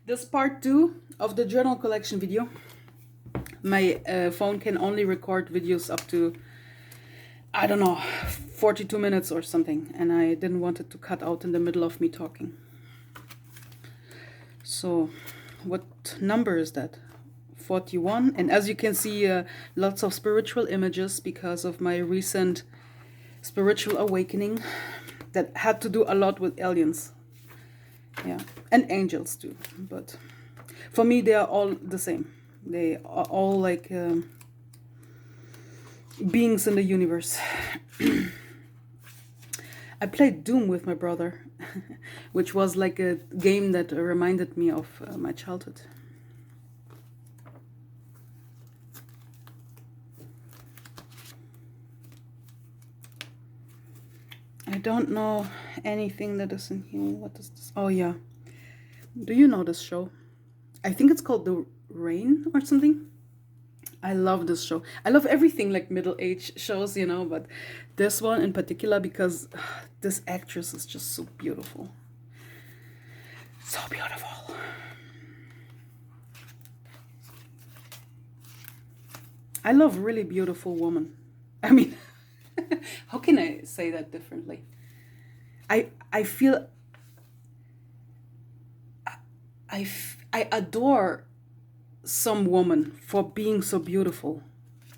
This part 2 of the journal collection video. My phone can only record videos up to, I don't know, 42 minutes or something. And I didn't want it to cut out in the middle of me talking. So, what number is that? 41. And as you can see, lots of spiritual images because of my recent spiritual awakening that had to do a lot with aliens. Yeah, and angels too. But for me, they are all the same. They are all like beings in the universe. I played Doom with my brother, which was like a game that reminded me of my childhood. I don't know anything that is in here. What is this? Oh yeah. Do you know this show? I think it's called The Rain or something. I love this show. I love everything like middle-aged shows, you know, but this one in particular because this actress is just so beautiful. So beautiful. I love really beautiful women. I mean, how can I say that differently? I feel I adore some woman for being so beautiful,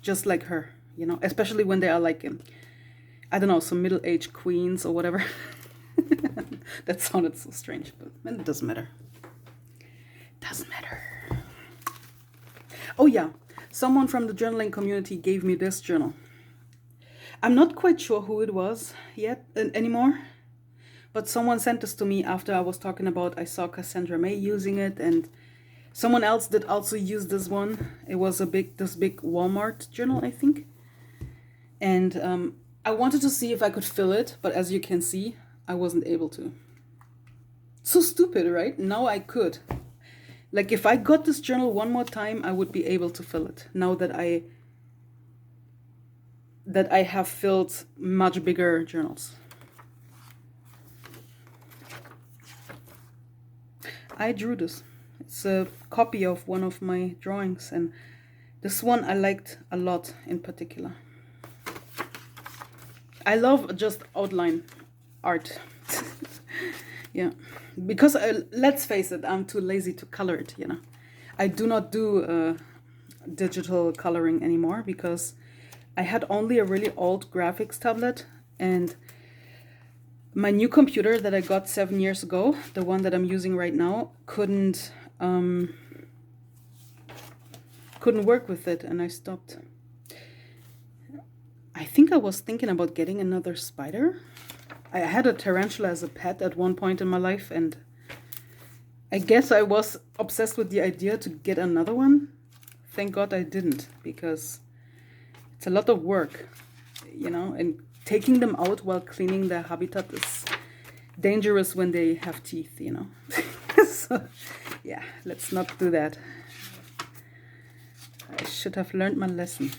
just like her, you know, especially when they are like, I don't know, some middle-aged queens or whatever. That sounded so strange, but it doesn't matter. Doesn't matter. Oh yeah, someone from the journaling community gave me this journal. I'm not quite sure who it was yet anymore, but someone sent this to me after I was talking about I saw Cassandra May using it, and someone else did also use this one. It was this big Walmart journal, I think. And I wanted to see if I could fill it, but as you can see, I wasn't able to. So stupid, right? Now I could. Like if I got this journal one more time, I would be able to fill it. Now that I have filled much bigger journals. I drew this. It's a copy of one of my drawings, and this one I liked a lot in particular. I love just outline art. Yeah, because let's face it, I'm too lazy to color it, you know. I do not do digital coloring anymore because I had only a really old graphics tablet, and my new computer that I got 7 years ago, the one that I'm using right now, couldn't work with it, and I stopped. I think I was thinking about getting another spider. I had a tarantula as a pet at one point in my life, and I guess I was obsessed with the idea to get another one. Thank God I didn't, because it's a lot of work, you know, and taking them out while cleaning their habitat is dangerous when they have teeth, you know. So, yeah, let's not do that. I should have learned my lesson.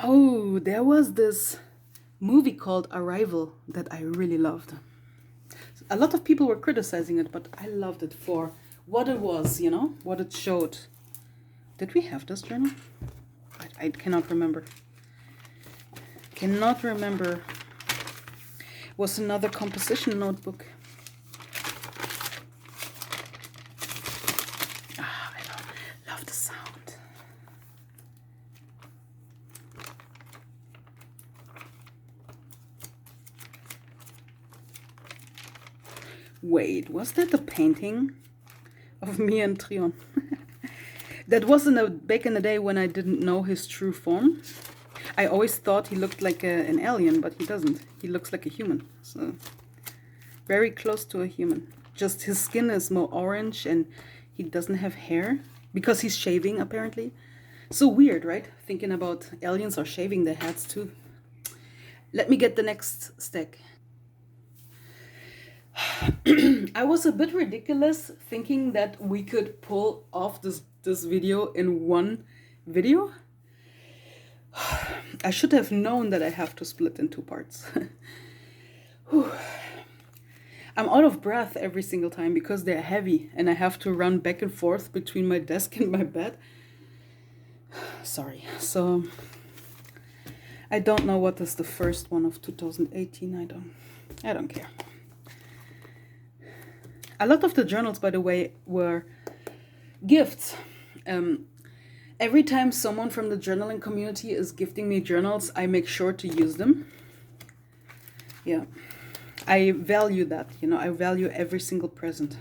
Oh, there was this movie called Arrival that I really loved. A lot of people were criticizing it, but I loved it for what it was, you know, what it showed. Did we have this journal? I cannot remember. Cannot remember. It was another composition notebook. Ah, I love the sound. Wait, was that a painting of me and Trion? That was back in the day when I didn't know his true form. I always thought he looked like an alien, but he doesn't. He looks like a human. So very close to a human. Just his skin is more orange and he doesn't have hair because he's shaving apparently. So weird, right? Thinking about aliens are shaving their heads too. Let me get the next stack. I was a bit ridiculous thinking that we could pull off this video in one video. I should have known that I have to split in 2 parts. I'm out of breath every single time because they're heavy and I have to run back and forth between my desk and my bed. Sorry. So I don't know what is the first one of 2018. I don't care. A lot of the journals, by the way, were gifts. Every time someone from the journaling community is gifting me journals, I make sure to use them. Yeah, I value that, you know, I value every single present.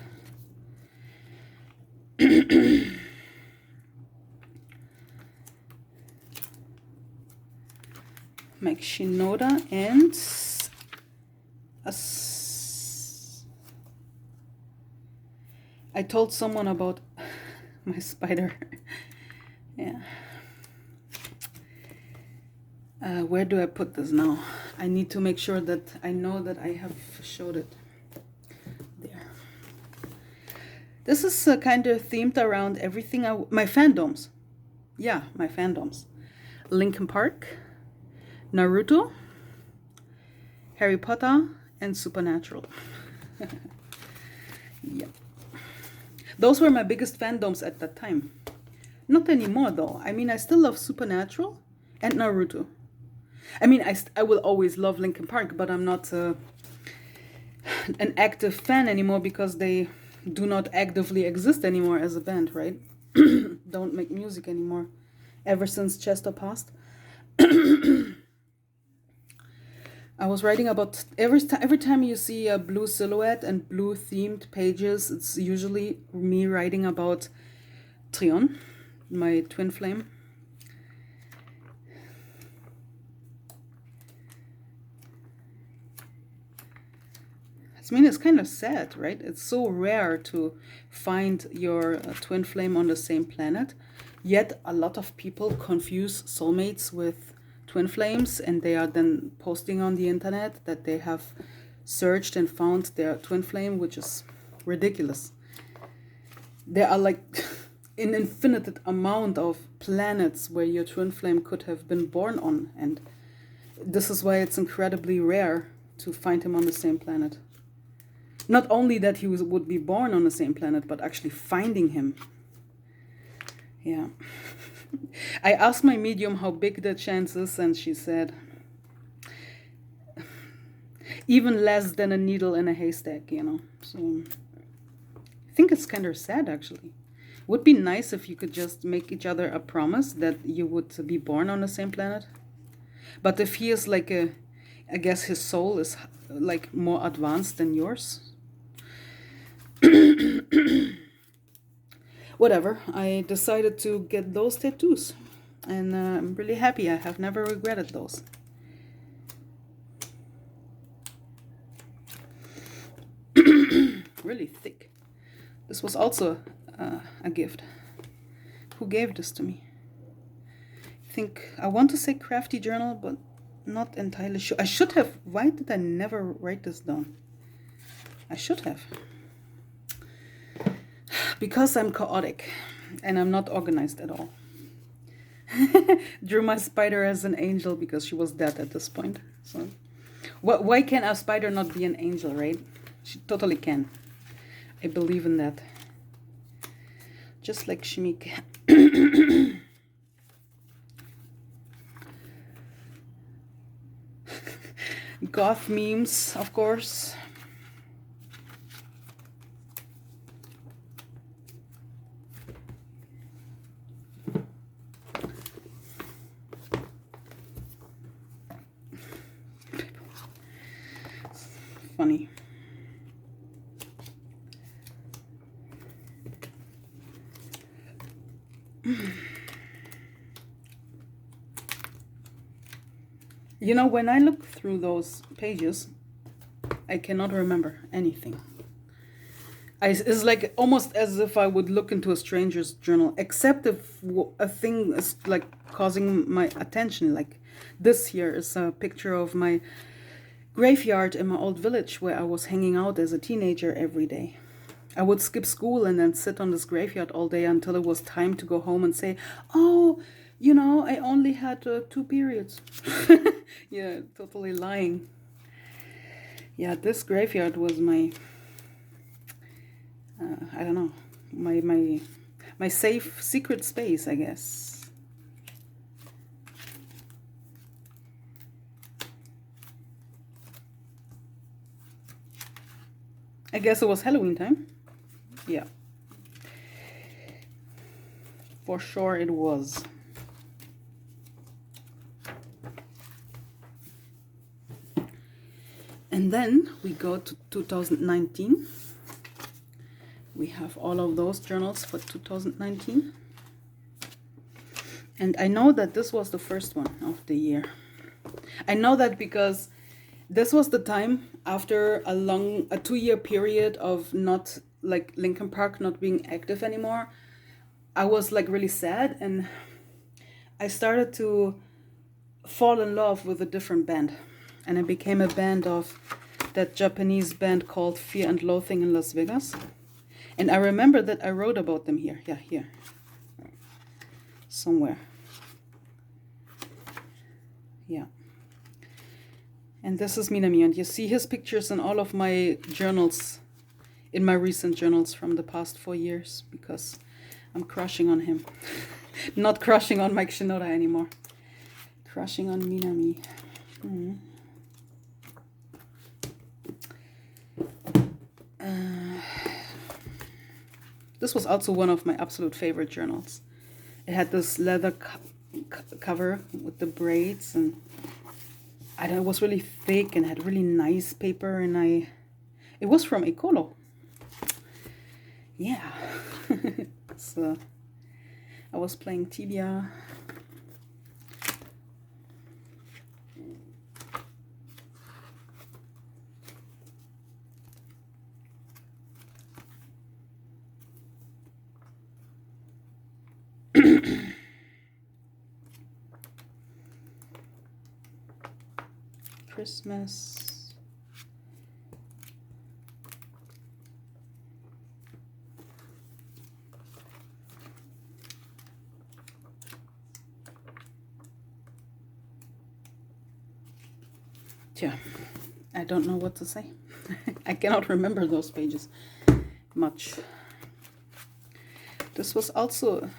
Make Shinoda and I told someone about my spider. Yeah. Where do I put this now? I need to make sure that I know that I have showed it. There. This is kind of themed around everything my fandoms. Yeah, my fandoms. Linkin Park, Naruto, Harry Potter, and Supernatural. Yeah. Those were my biggest fandoms at that time. Not anymore though. I mean, I still love Supernatural and Naruto. I mean, I will always love Linkin Park, but I'm not an active fan anymore because they do not actively exist anymore as a band, right? Don't make music anymore ever since Chester passed. I was writing about every time you see a blue silhouette and blue themed pages, it's usually me writing about Trion, my twin flame. I mean, it's kind of sad, right? It's so rare to find your twin flame on the same planet. Yet a lot of people confuse soulmates with twin flames, and they are then posting on the internet that they have searched and found their twin flame, which is ridiculous. There are like an infinite amount of planets where your twin flame could have been born on, and this is why it's incredibly rare to find him on the same planet. Not only that he would be born on the same planet, but actually finding him. Yeah. I asked my medium how big the chance is, and she said, even less than a needle in a haystack, you know. So I think it's kind of sad, actually. Would be nice if you could just make each other a promise that you would be born on the same planet. But if he is like I guess his soul is like more advanced than yours. Whatever, I decided to get those tattoos, and I'm really happy. I have never regretted those. Really thick. This was also a gift. Who gave this to me? I want to say Crafty Journal, but not entirely sure. I should have. Why did I never write this down? I should have. Because I'm chaotic and I'm not organized at all. Drew my spider as an angel because she was dead at this point. So, why can a spider not be an angel, right? She totally can. I believe in that. Just like Shimik. Goth memes, of course. Funny. You know, when I look through those pages, I cannot remember anything. It's like almost as if I would look into a stranger's journal, except if a thing is like causing my attention. Like this here is a picture of my graveyard in my old village where I was hanging out as a teenager every day. I would skip school and then sit on this graveyard all day until it was time to go home and say, oh, you know, I only had 2 periods. Yeah, totally lying. Yeah, this graveyard was my, I don't know, my safe secret space, I guess. I guess it was Halloween time. Yeah. For sure it was. And then we go to 2019. We have all of those journals for 2019. And I know that this was the first one of the year. I know that because this was the time after a 2-year period of not, like, Linkin Park not being active anymore. I was like really sad, and I started to fall in love with a different band. And I became a band of that Japanese band called Fear and Loathing in Las Vegas. And I remember that I wrote about them here. Yeah, here. Somewhere. Yeah. And this is Minami, and you see his pictures in all of my journals, in my recent journals from the past 4 years, because I'm crushing on him. Not crushing on Mike Shinoda anymore. Crushing on Minami. This was also one of my absolute favorite journals. It had this leather cover with the braids, and it was really thick and had really nice paper, and it was from Ecolo. Yeah. So I was playing Tibia. Christmas. Yeah, I don't know what to say. I cannot remember those pages much. This was also,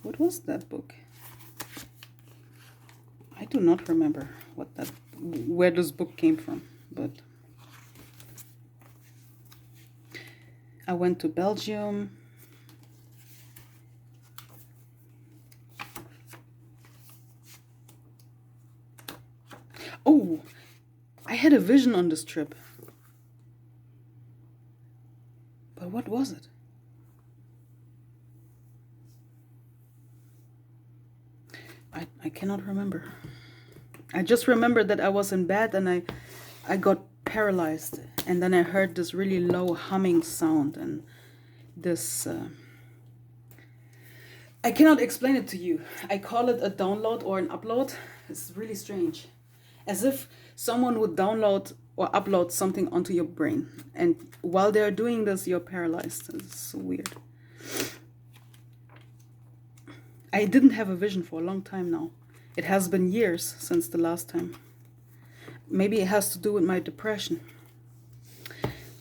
what was that book? I do not remember where this book came from, but I went to Belgium. Oh, I had a vision on this trip. But what was it? I cannot remember. I just remember that I was in bed and I got paralyzed, and then I heard this really low humming sound, and this I cannot explain it to you. I call it a download or an upload. It's really strange. As if someone would download or upload something onto your brain, and while they're doing this, you're paralyzed. It's so weird. I didn't have a vision for a long time now. It has been years since the last time. Maybe it has to do with my depression.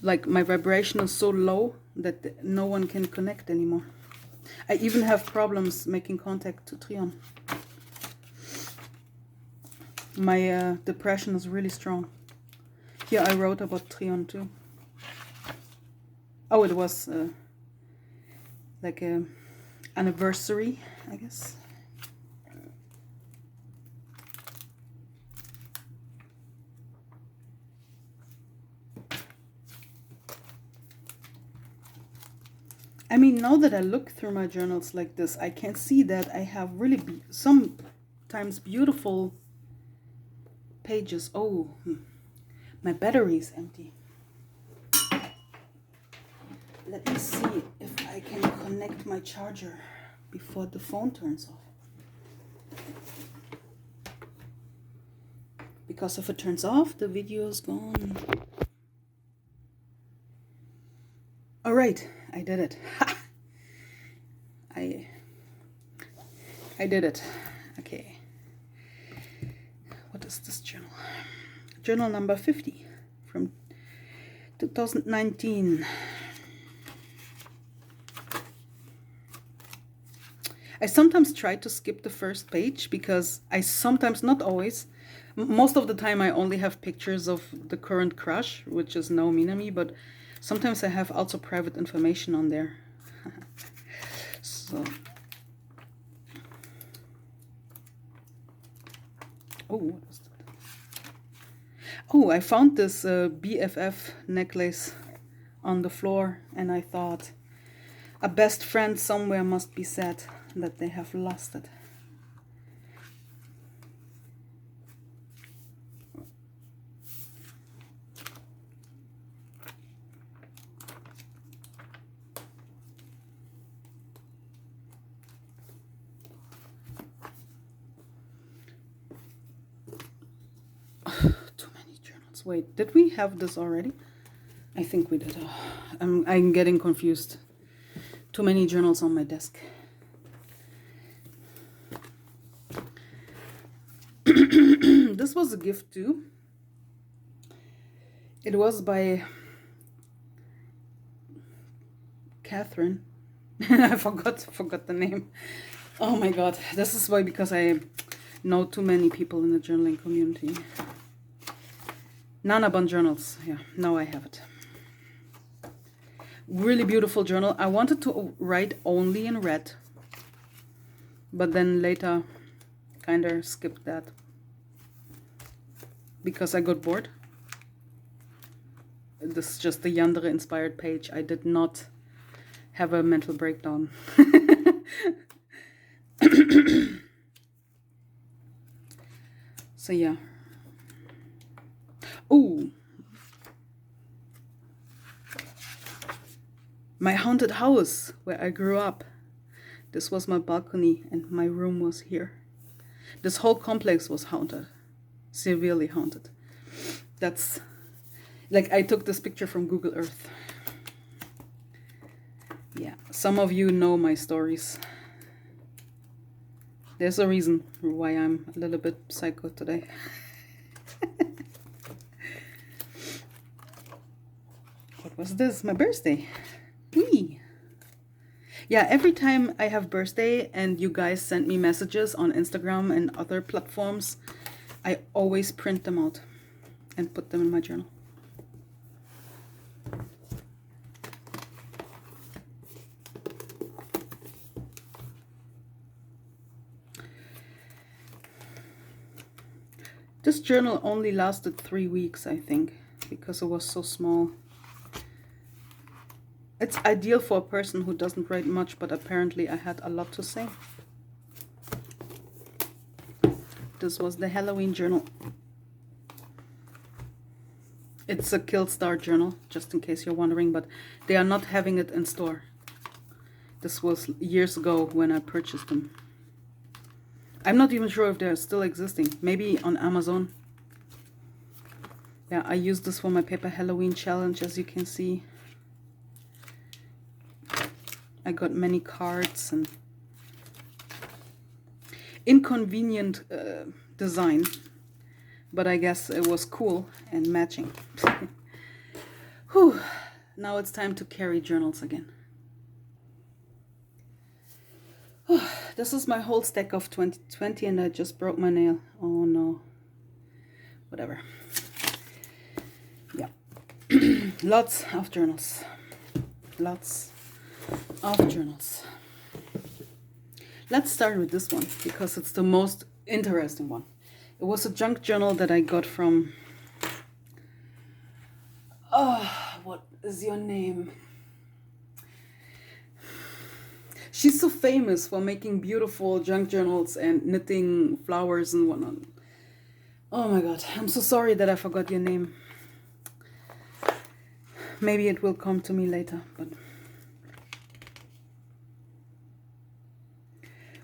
Like, my vibration is so low that no one can connect anymore. I even have problems making contact to Trion. My depression is really strong. Here I wrote about Trion too. Oh, it was like a anniversary, I guess. I mean, now that I look through my journals like this, I can see that I have really sometimes beautiful pages. Oh, my battery is empty. Let me see if I can connect my charger before the phone turns off. Because because if it turns off, the video is gone. All right, I did it. Ha! I did it. Okay. What is this journal? Journal number 50 from 2019. I sometimes try to skip the first page because I sometimes, not always, most of the time I only have pictures of the current crush, which is no Minami, but sometimes I have also private information on there. So, oh, what was that? Oh, I found this BFF necklace on the floor, and I thought a best friend somewhere must be sad that they have lost it. Too many journals. Wait, did we have this already? I think we did. I'm getting confused. Too many journals on my desk. This was a gift too. It was by Catherine. I forgot the name. Oh my god, this is why, because I know too many people in the journaling community. Nanabon journals. Yeah, now I have it. Really beautiful journal. I wanted to write only in red, but then later kind of skipped that because I got bored. This is just the Yandere inspired page. I did not have a mental breakdown. So yeah. Oh, my haunted house where I grew up. This was my balcony and my room was here. This whole complex was haunted, severely haunted. That's like, I took this picture from Google Earth. Yeah, some of you know my stories. There's a reason why I'm a little bit psycho today. What was this? My birthday. Whee! Yeah, every time I have birthday and you guys send me messages on Instagram and other platforms, I always print them out and put them in my journal. This journal only lasted 3 weeks, I think, because it was so small. It's ideal for a person who doesn't write much, but apparently I had a lot to say. This was the Halloween journal. It's a Killstar journal, just in case you're wondering, but they are not having it in store. This was years ago when I purchased them. I'm not even sure if they're still existing. Maybe on Amazon. Yeah, I used this for my paper Halloween challenge, as you can see. I got many cards and inconvenient design, but I guess it was cool and matching. Whew. Now it's time to carry journals again. This is my whole stack of 2020 and I just broke my nail. Oh no. Whatever. Yeah. Lots of journals. Lots of journals. Let's start with this one because it's the most interesting one. It was a junk journal that I got from... Oh, what is your name? She's so famous for making beautiful junk journals and knitting flowers and whatnot. Oh my god, I'm so sorry that I forgot your name. Maybe it will come to me later, but...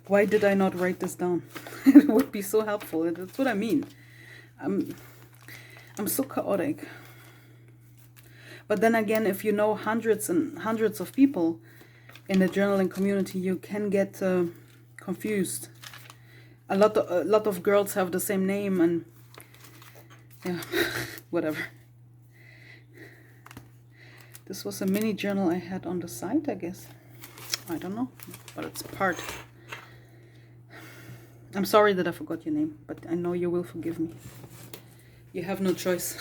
Why did I not write this down? It would be so helpful. That's what I mean. I'm so chaotic. But then again, if you know hundreds and hundreds of people in the journaling community, you can get confused. A lot of girls have the same name, and yeah, whatever. This was a mini journal I had on the side, I guess. I don't know, but it's part. I'm sorry that I forgot your name, but I know you will forgive me. You have no choice.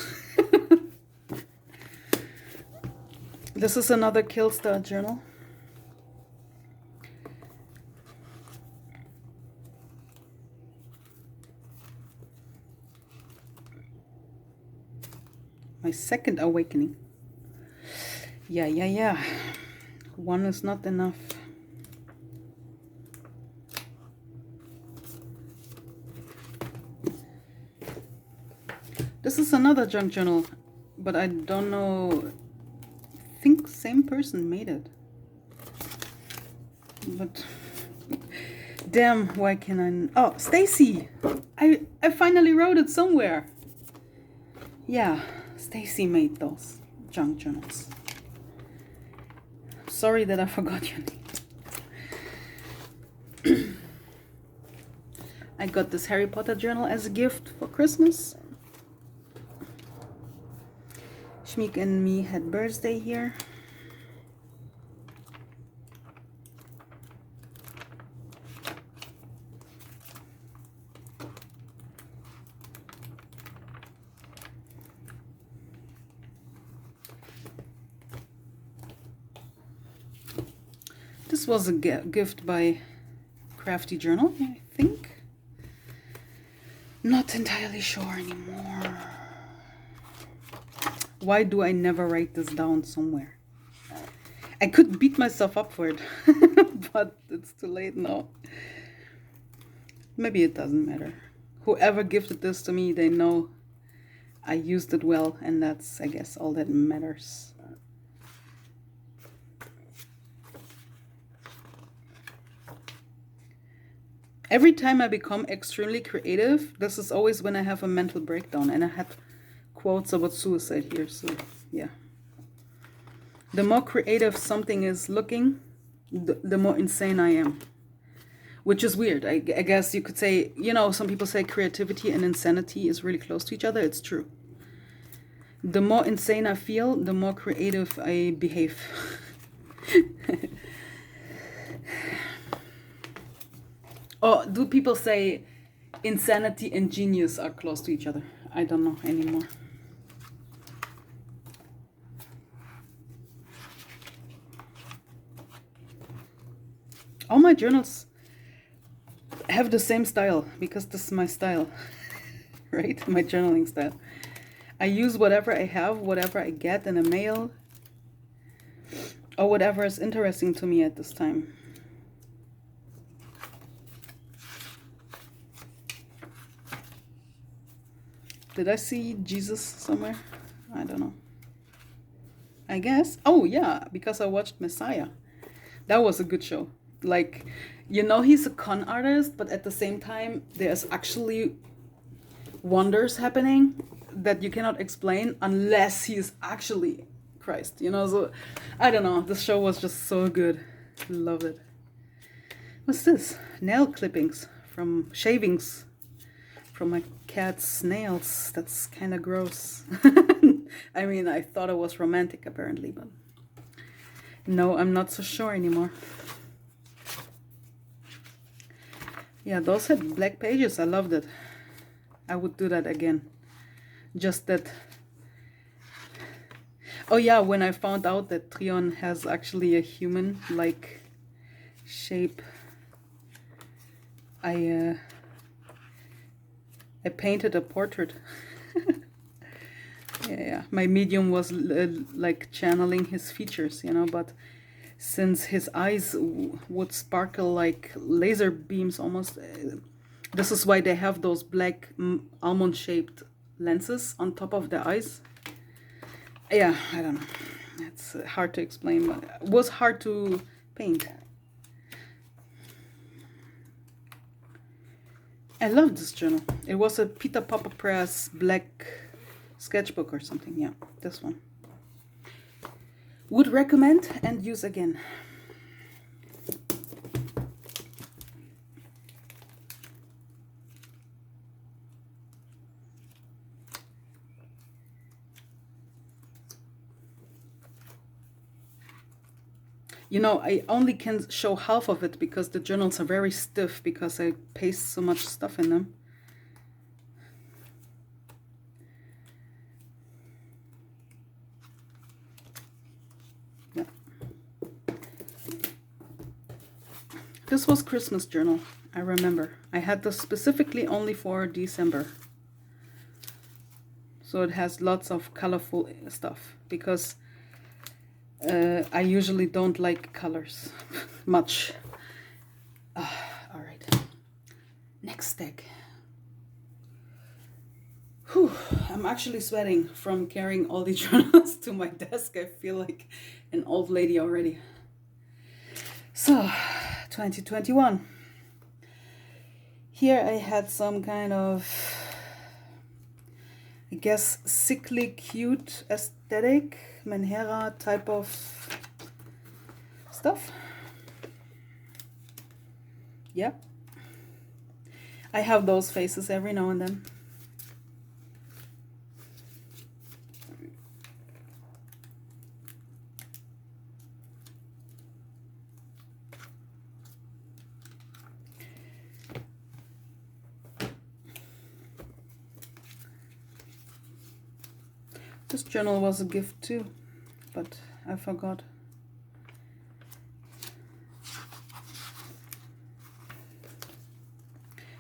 This is another Killstar journal. My second awakening. Yeah. One is not enough. This is another junk journal, but I don't know. I think same person made it. But damn, why can I? Oh, Stacy! I finally wrote it somewhere. Yeah, Stacy made those junk journals. Sorry that I forgot your name. I got this Harry Potter journal as a gift for Christmas. Schmeek and me had birthday here. This was a gift by Crafty Journal, I think. Not entirely sure anymore. Why do I never write this down somewhere? I could beat myself up for it, but it's too late now. Maybe it doesn't matter. Whoever gifted this to me, they know I used it well, and that's, I guess, all that matters. Every time I become extremely creative, this is always when I have a mental breakdown, and I had quotes about suicide here, so yeah. The more creative something is looking, the more insane I am. Which is weird. I guess you could say, you know, some people say creativity and insanity is really close to each other. It's true. The more insane I feel, the more creative I behave. Or do people say insanity and genius are close to each other? I don't know anymore. All my journals have the same style because this is my style, right? My journaling style. I use whatever I have, whatever I get in a mail, or whatever is interesting to me at this time. Did I see Jesus somewhere? I don't know. I guess. Oh, yeah, because I watched Messiah. That was a good show. Like, you know, he's a con artist, but at the same time, there's actually wonders happening that you cannot explain unless he is actually Christ, you know? So, I don't know. This show was just so good. Love it. What's this? Nail clippings from shavings from my cat's nails. That's kind of gross. I mean, I thought it was romantic apparently, but no, I'm not so sure anymore. Yeah, those had black pages. I loved it. I would do that again. Just that. Oh yeah, when I found out that Trion has actually a human-like shape, I painted a portrait. Yeah, my medium was like channeling his features, you know, but since his eyes would sparkle like laser beams almost, this is why they have those black almond-shaped lenses on top of the eyes. Yeah, I don't know. It's hard to explain, but it was hard to paint. I love this journal. It was a Peter Popper Press black sketchbook or something. Yeah, this one. Would recommend and use again. You know, I only can show half of it because the journals are very stiff because I paste so much stuff in them. Yeah. This was Christmas journal, I remember. I had this specifically only for December. So it has lots of colorful stuff because I usually don't like colors much. All right, next deck. Whew, I'm actually sweating from carrying all these journals to my desk. I feel like an old lady already. So, 2021. Here I had some kind of, I guess, sickly cute aesthetic, Menhera type of stuff. Yeah. I have those faces every now and then. This journal was a gift too, but I forgot.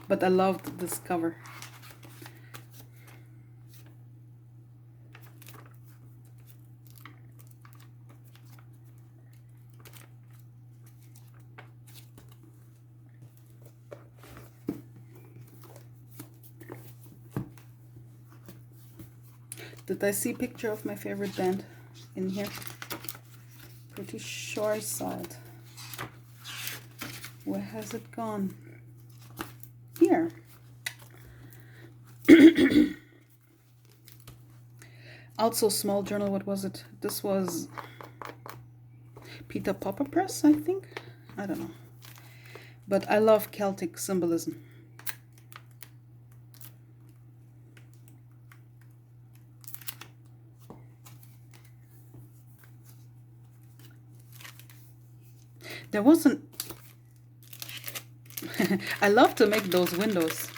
But I loved this cover. Did I see a picture of my favorite band in here? Pretty sure I saw it. Where has it gone? Here. Also small journal, what was it? This was Peter Popper Press, I think? I don't know. But I love Celtic symbolism. There wasn't... I love to make those windows.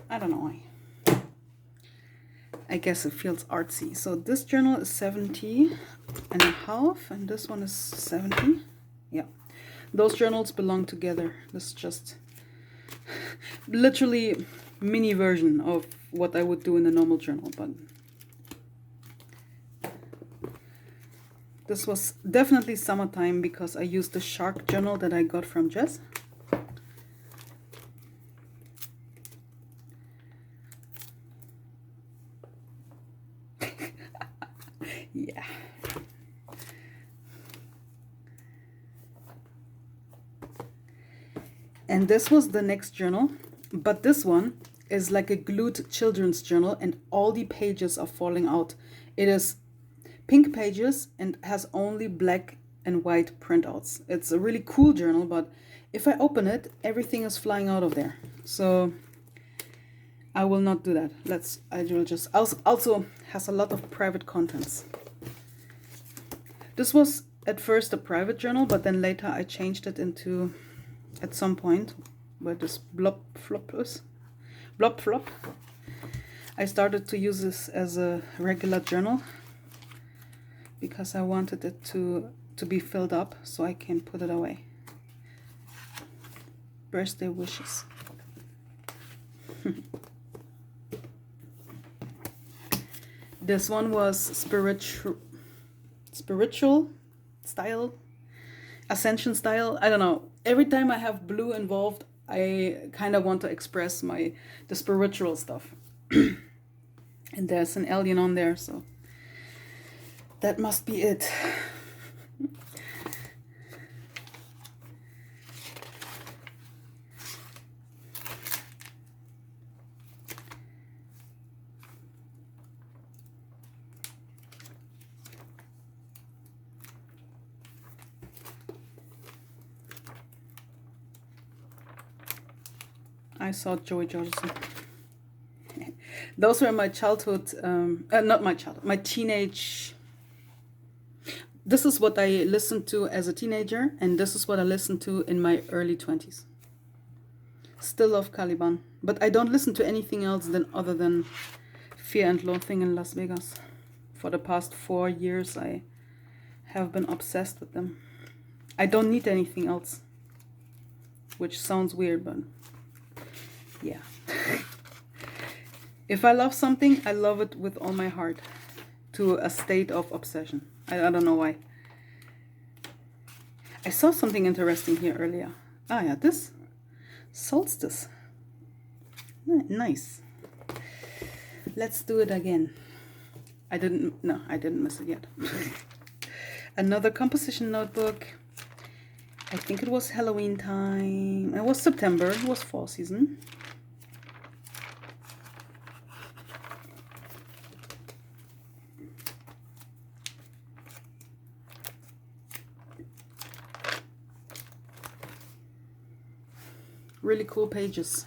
I don't know why. I guess it feels artsy. So this journal is 70 and a half, and this one is 70. Yeah. Those journals belong together. This is just literally mini version of what I would do in a normal journal, but this was definitely summertime because I used the shark journal that I got from Jess. Yeah. And this was the next journal, but this one is like a glued children's journal and all the pages are falling out. It is pink pages and has only black and white printouts. It's a really cool journal, but if I open it, everything is flying out of there. So I will not do that. I will just, also has a lot of private contents. This was at first a private journal, but then later I changed it into, at some point, where this blob flop is. Blob flop. I started to use this as a regular journal because I wanted it to be filled up so I can put it away. Birthday wishes. This one was spiritual style, ascension style. I don't know. Every time I have blue involved, I kind of want to express the spiritual stuff. And there's an alien on there, so that must be it. I saw Joey Jordison. Those were my childhood, not my childhood, my teenage. This is what I listened to as a teenager, and this is what I listened to in my early 20s. Still love Caliban, but I don't listen to anything else other than Fear and Loathing in Las Vegas. For the past 4 years, I have been obsessed with them. I don't need anything else, which sounds weird, but yeah. If I love something, I love it with all my heart, to a state of obsession. I don't know why. I saw something interesting here earlier. Ah, yeah, this Solstice. Nice. Let's do it again. I didn't miss it yet. Another composition notebook. I think it was Halloween time. It was September. It was fall season. Really cool pages.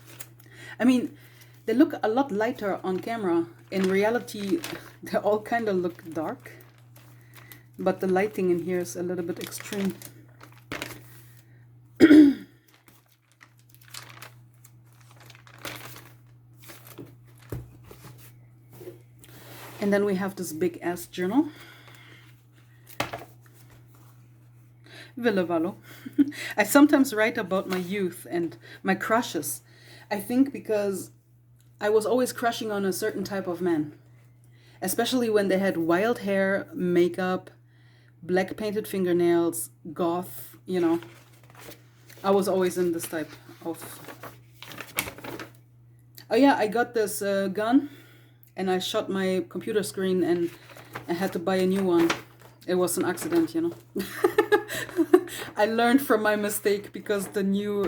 I mean, they look a lot lighter on camera. In reality, they all kind of look dark. But the lighting in here is a little bit extreme. And then we have this big ass journal. Villevallo. I sometimes write about my youth and my crushes. I think because I was always crushing on a certain type of man. Especially when they had wild hair, makeup, black painted fingernails, goth, you know. I was always in this type of... Oh yeah, I got this gun and I shot my computer screen and I had to buy a new one. It was an accident, you know. I learned from my mistake because the new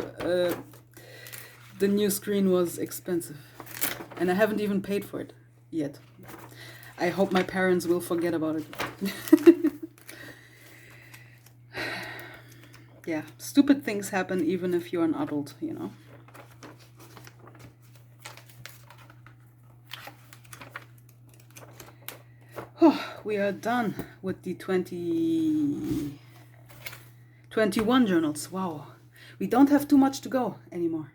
screen was expensive. And I haven't even paid for it yet. I hope my parents will forget about it. Yeah, stupid things happen even if you're an adult, you know. Oh, we are done with the 21 journals. Wow, we don't have too much to go anymore.